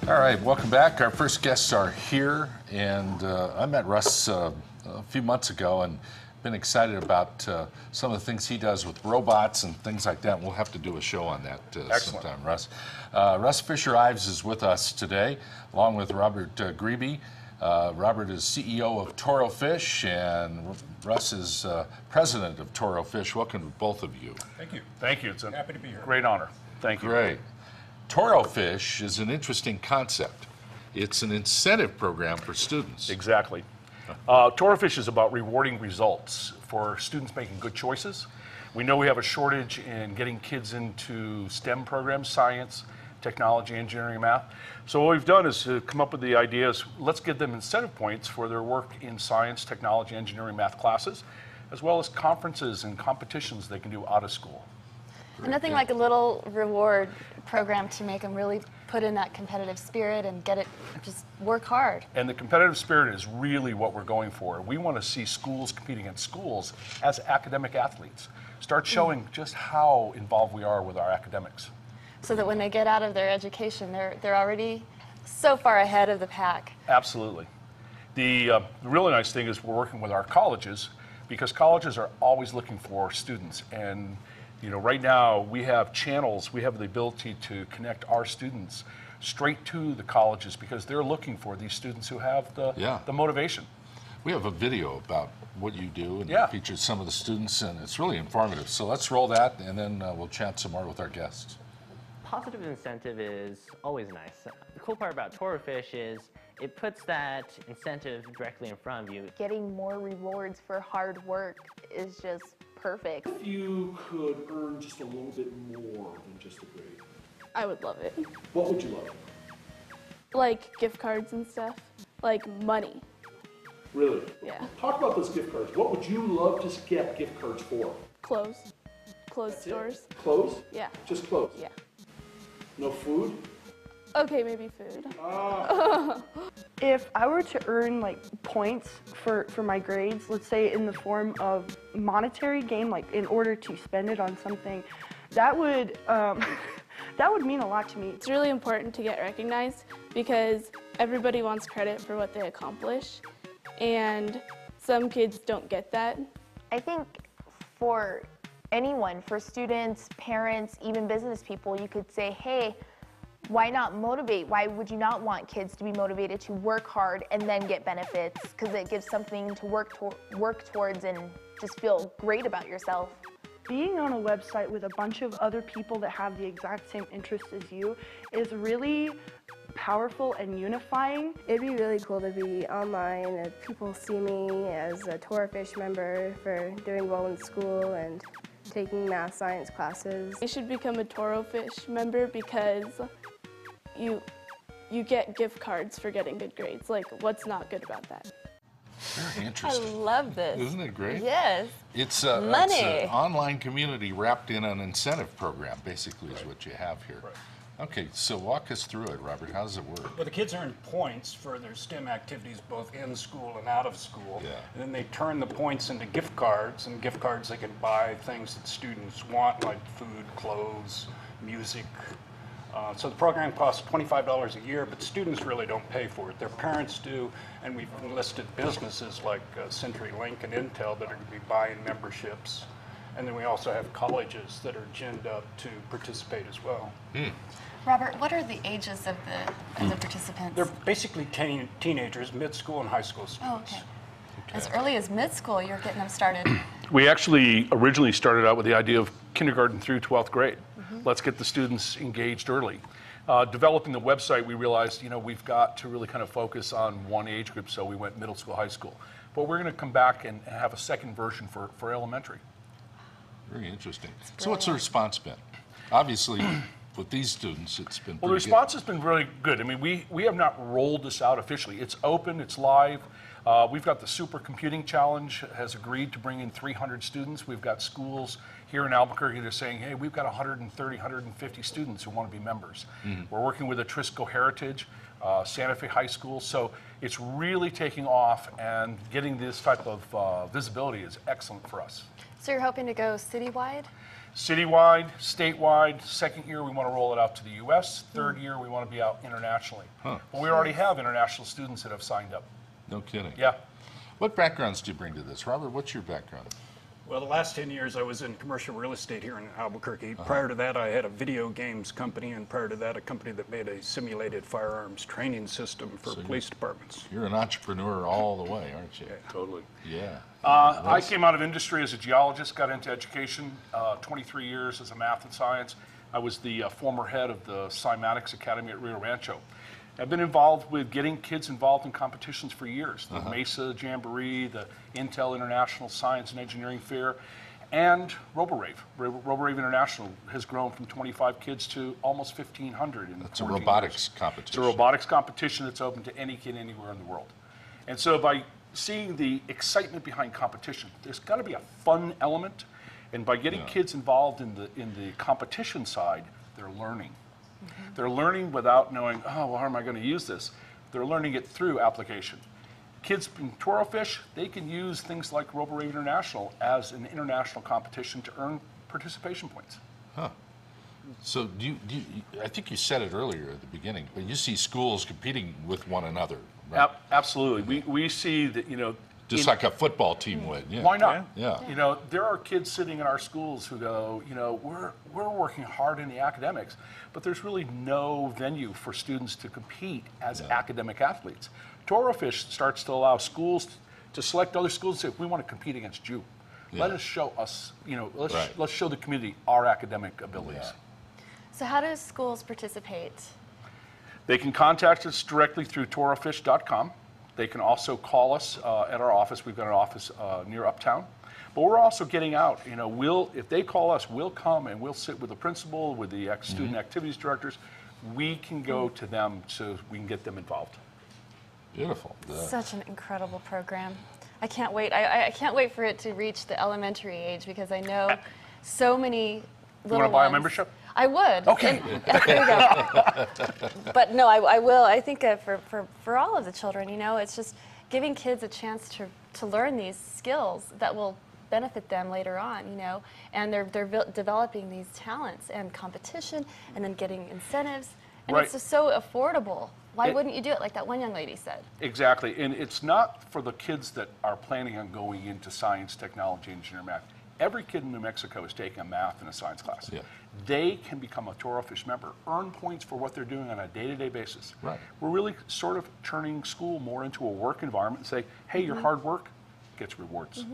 All right, welcome back. Our first guests are here, and I met Russ a few months ago and been excited about some of the things he does with robots and things like that. We'll have to do a show on that sometime, Russ. Russ Fisher-Ives is with us today, along with Robert Grebe. Robert is CEO of ToroFish, and Russ is president of ToroFish. Welcome to both of you. Thank you. Thank you. It's a Happy to be here. great honor. Thank you. Great. ToroFish is an interesting concept. It's an incentive program for students. Exactly. ToroFish is about rewarding results for students making good choices. We know we have a shortage in getting kids into STEM programs, science, technology, engineering, math. So what we've done is to come up with the ideas, let's give them incentive points for their work in science, technology, engineering, math classes, as well as conferences and competitions they can do out of school. And nothing like a little reward program to make them really put in that competitive spirit and get it, just work hard. And the competitive spirit is really what we're going for. We want to see schools competing against schools as academic athletes. Start showing just how involved we are with our academics. So that when they get out of their education, they're already so far ahead of the pack. Absolutely. The really nice thing is we're working with our colleges, because colleges are always looking for students. And you know, right now we have channels, we have the ability to connect our students straight to the colleges because they're looking for these students who have the motivation. We have a video about what you do, and Yeah. it features some of the students, and it's really informative. So let's roll that, and then we'll chat some more with our guests. Positive incentive is always nice. The cool part about ToroFish is it puts that incentive directly in front of you. Getting more rewards for hard work is just perfect. If you could earn just a little bit more than just a grade, I would love it. what would you love? Like gift cards and stuff. Like money. Really? Yeah. Talk about those gift cards. What would you love to get gift cards for? Clothes. Clothes That's it? stores. Clothes? Yeah. Just clothes? Yeah. No food? Okay, maybe food. If I were to earn like points for my grades, let's say in the form of monetary gain, like in order to spend it on something, that would that would mean a lot to me. It's really important to get recognized because everybody wants credit for what they accomplish, and some kids don't get that. I think for anyone, for students, parents, even business people, you could say, hey, why not motivate? Why would you not want kids to be motivated to work hard and then get benefits? Because it gives something to work towards and just feel great about yourself. Being on a website with a bunch of other people that have the exact same interests as you is really powerful and unifying. It'd be really cool to be online and people see me as a ToroFish member for doing well in school and taking math science classes. You should become a ToroFish member because you get gift cards for getting good grades. Like, what's not good about that? Very I interesting. love this. Isn't it great? Yes. It's Money. an online community wrapped in an incentive program, basically, is what you have here. Right. Okay, so walk us through it, Robert. How does it work? Well, the kids earn points for their STEM activities both in school and out of school. Yeah. And then they turn the points into gift cards, and gift cards they can buy things that students want, like food, clothes, music. So the program costs $25 a year, but students really don't pay for it. Their parents do, and we've enlisted businesses like CenturyLink and Intel that are going to be buying memberships. And then we also have colleges that are ginned up to participate as well. Robert, what are the ages of the participants? They're basically teenagers, mid-school and high school students. Oh, okay. As early as mid-school, you're getting them started. We actually originally started out with the idea of kindergarten through 12th grade. Let's get the students engaged early. Developing the website, we realized, you know, we've got to really kind of focus on one age group, so we went middle school, high school. But we're going to come back and have a second version for elementary. Very interesting. So what's the response been? Obviously, with these students, it's been Well, the pretty response has been really good. I mean, we have not rolled this out officially. It's open, it's live. We've got the Supercomputing Challenge has agreed to bring in 300 students. We've got schools here in Albuquerque that are saying, hey, we've got 130, 150 students who want to be members. We're working with Atrisco Heritage, Santa Fe High School. So it's really taking off, and getting this type of visibility is excellent for us. So you're hoping to go citywide? Citywide, statewide. Second year, we want to roll it out to the U.S. Third year, we want to be out internationally. Huh. But we already have international students that have signed up. No kidding. Yeah. What backgrounds do you bring to this? Robert, what's your background? Well, the last 10 years I was in commercial real estate here in Albuquerque. Prior to that, I had a video games company, and prior to that, a company that made a simulated firearms training system for police departments. You're an entrepreneur all the way, aren't you? Totally. Yeah. I came out of industry as a geologist, got into education, 23 years as a math and science. I was the former head of the Cymatics Academy at Rio Rancho. I've been involved with getting kids involved in competitions for years. The Mesa Jamboree, the Intel International Science and Engineering Fair, and RoboRave. RoboRave International has grown from 25 kids to almost 1,500 in It's a 14 robotics years. competition. It's a robotics competition that's open to any kid anywhere in the world. And so by seeing the excitement behind competition, there's got to be a fun element. And by getting kids involved in the competition side, they're learning. They're learning without knowing, oh, well, how am I going to use this? They're learning it through application. Kids in ToroFish, they can use things like RoboRave International as an international competition to earn participation points. Huh. So I think you said it earlier at the beginning, but you see schools competing with one another, right? Absolutely. We see that, Just like a football team would. Yeah. why not? Yeah. There are kids sitting in our schools who go, we're working hard in the academics, but there's really no venue for students to compete as academic athletes. ToroFish starts to allow schools to select other schools and say, we want to compete against you. Let us show us, let's show the community our academic abilities. Yeah. So how do schools participate? They can contact us directly through ToroFish.com. They can also call us at our office. We've got an office near Uptown. But we're also getting out. If they call us, we'll come and we'll sit with the principal, with the student activities directors. We can go to them so we can get them involved. Beautiful. Such an incredible program. I can't wait. I can't wait for it to reach the elementary age because I know so many little You want to buy a ones- membership? I would. Okay. There you go. But no, I will. I think for all of the children, it's just giving kids a chance to learn these skills that will benefit them later on, and they're developing these talents and competition and then getting incentives. And Right. it's just so affordable. Why wouldn't you do it like that one young lady said? Exactly. And it's not for the kids that are planning on going into science, technology, engineering, math. Every kid in New Mexico is taking a math and a science class. Yeah. They can become a ToroFish member, earn points for what they're doing on a day-to-day basis. Right. We're really sort of turning school more into a work environment and say, hey, your hard work gets rewards.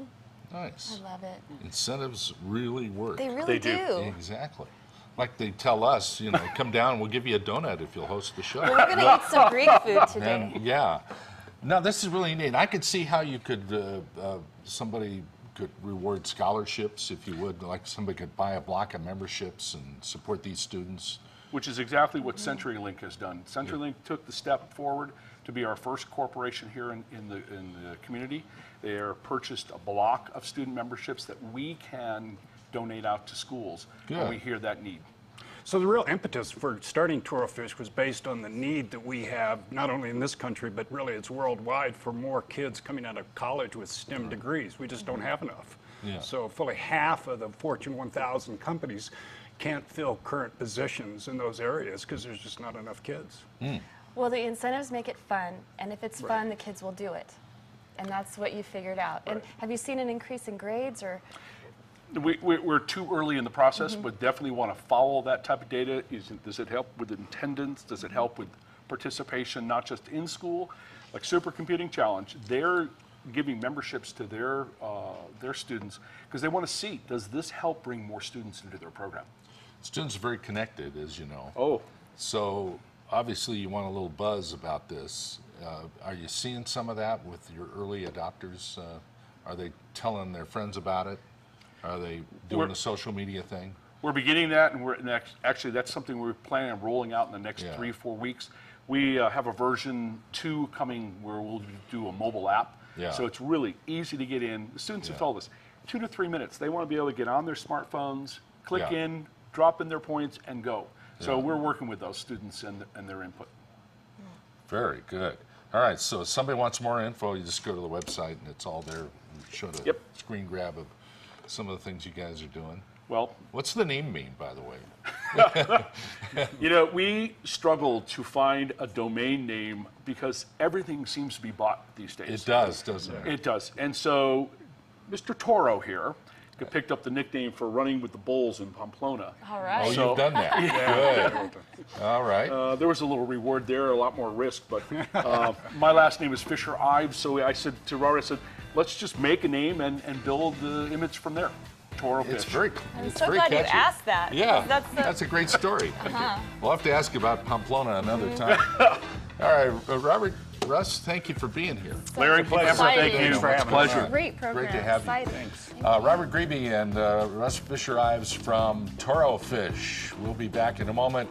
Nice. I love it. Incentives really work. They really do. Exactly. Like they tell us, come down, well give you a donut if you'll host the show. Well, we're going to eat some Greek food today. And, yeah. No, this is really neat. I could see how you could, somebody could reward scholarships, if you would. Like somebody could buy a block of memberships and support these students. Which is exactly what CenturyLink has done. CenturyLink took the step forward to be our first corporation here in the community. They purchased a block of student memberships that we can donate out to schools when we hear that need. So the real impetus for starting ToroFish was based on the need that we have, not only in this country, but really it's worldwide, for more kids coming out of college with STEM degrees. We just don't have enough. Yeah. So fully half of the Fortune 1000 companies can't fill current positions in those areas because there's just not enough kids. Well, the incentives make it fun, and if it's fun, the kids will do it. And that's what you figured out. And have you seen an increase in grades or? We're too early in the process, but definitely want to follow that type of data. Does it help with attendance? Does it help with participation, not just in school? Like Supercomputing Challenge, they're giving memberships to their students because they want to see, does this help bring more students into their program? Students are very connected, as you know. Oh. So obviously you want a little buzz about this. Are you seeing some of that with your early adopters? Are they telling their friends about it? Are they doing the social media thing? We're beginning that, and actually that's something we're planning on rolling out in the next 3-4 weeks. We have a version 2 coming where we'll do a mobile app. Yeah. So it's really easy to get in. The students have told us 2 to 3 minutes. They want to be able to get on their smartphones, click in, drop in their points, and go. So we're working with those students and their input. Very good. All right, so if somebody wants more info, you just go to the website and it's all there. Show the screen grab of some of the things you guys are doing. Well, What's the name mean, by the way? you know, we struggle to find a domain name because everything seems to be bought these days. It does, doesn't it? It does. And so Mr. Toro here picked up the nickname for running with the bulls in Pamplona. All Oh, right. So- you've done that. Good. All right. There was a little reward there, a lot more risk, but my last name is Fisher-Ives, so I said to Robert, I said, let's just make a name and build the image from there. ToroFish. It's very, I'm it's so very glad catchy. you asked that. Yeah, That's a great story. We'll have to ask you about Pamplona another time. All right, Robert, Russ, thank you for being here. Larry, Pleasure. thank Exciting. you. for having us. Pleasure. great program. Great to have you. Exciting. Robert Grebe and Russ Fisher-Ives from ToroFish. We'll be back in a moment.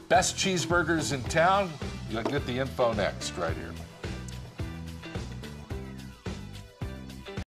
Best cheeseburgers in town. You'll get the info next, right here.